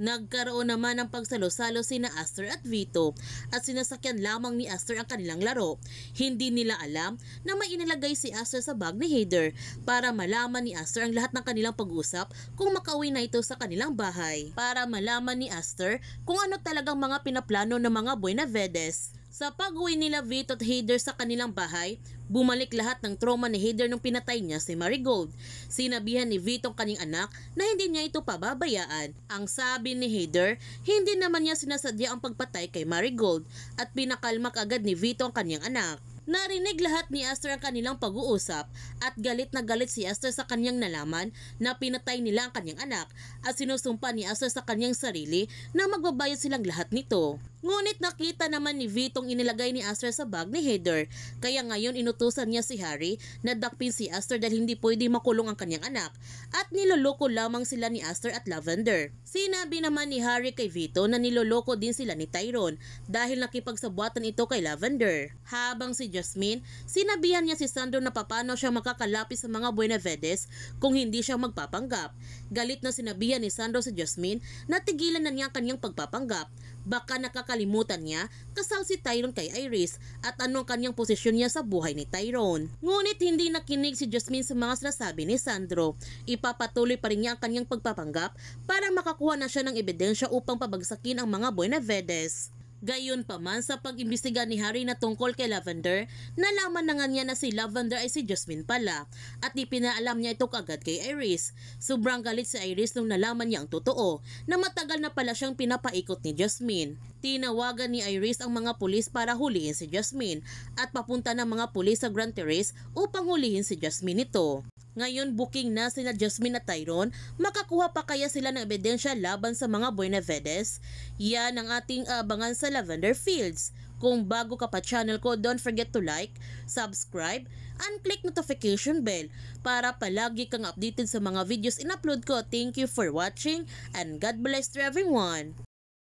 Nagkaroon naman ng pagsalo-salo sina Aster at Vito at sinasakyan lamang ni Aster ang kanilang laro. Hindi nila alam na may inilagay si Aster sa bag ni Heather para malaman ni Aster ang lahat ng kanilang pag-usap kung makauwi na ito sa kanilang bahay. Para malaman ni Aster kung ano talagang mga pinaplano ng mga Buenavedes. Sa pag-uwi nila Vito at Heather sa kanilang bahay, bumalik lahat ng trauma ni Heather nung pinatay niya si Marigold. Sinabihan ni Vito ang kanyang anak na hindi niya ito pababayaan. Ang sabi ni Heather, hindi naman niya sinasadya ang pagpatay kay Marigold at pinakalmak agad ni Vito ang kanyang anak. Narinig lahat ni Aster ang kanilang pag-uusap at galit na galit si Aster sa kanyang nalaman na pinatay nila ang kanyang anak at sinusumpa ni Aster sa kanyang sarili na magbabayad silang lahat nito. Ngunit nakita naman ni Vito ang inilagay ni Aster sa bag ni Heather, kaya ngayon inutusan niya si Harry na dakpin si Aster dahil hindi pwede makulong ang kanyang anak at niloloko lamang sila ni Aster at Lavender. Sinabi naman ni Harry kay Vito na niloloko din sila ni Tyrone dahil nakipagsabuatan ito kay Lavender. Habang si Jasmine, sinabihan niya si Sandro na paano siya makakalapit sa mga Buenavedes kung hindi siya magpapanggap. Galit na sinabihan ni Sandro si Jasmine na tigilan na niya ang kanyang pagpapanggap. Baka nakakalimutan niya kasal si Tyrone kay Iris at anong kanyang posisyon niya sa buhay ni Tyrone. Ngunit hindi nakinig si Jasmine sa mga sinasabi ni Sandro. Ipapatuloy pa rin niya ang kanyang pagpapanggap para makakuha na siya ng ebidensya upang pabagsakin ang mga Buenavedes. Gayon pa man sa pag-imbestiga ni Harry na tungkol kay Lavender, nalaman na nga niya na si Lavender ay si Jasmine pala at ipinaalam niya ito kaagad kay Iris. Sobrang galit si Iris nung nalaman niya ang totoo na matagal na pala siyang pinapaikot ni Jasmine. Tinawagan ni Iris ang mga pulis para hulihin si Jasmine at papunta ng mga pulis sa Grand Terrace upang hulihin si Jasmine nito. Ngayon booking na sila Jasmine at Tyrone, makakuha pa kaya sila ng ebidensya laban sa mga Buenavedes? Yan ang ating abangan sa Lavender Fields. Kung bago ka pa channel ko, don't forget to like, subscribe, and click notification bell para palagi kang updated sa mga videos in-upload ko. Thank you for watching and God bless to everyone!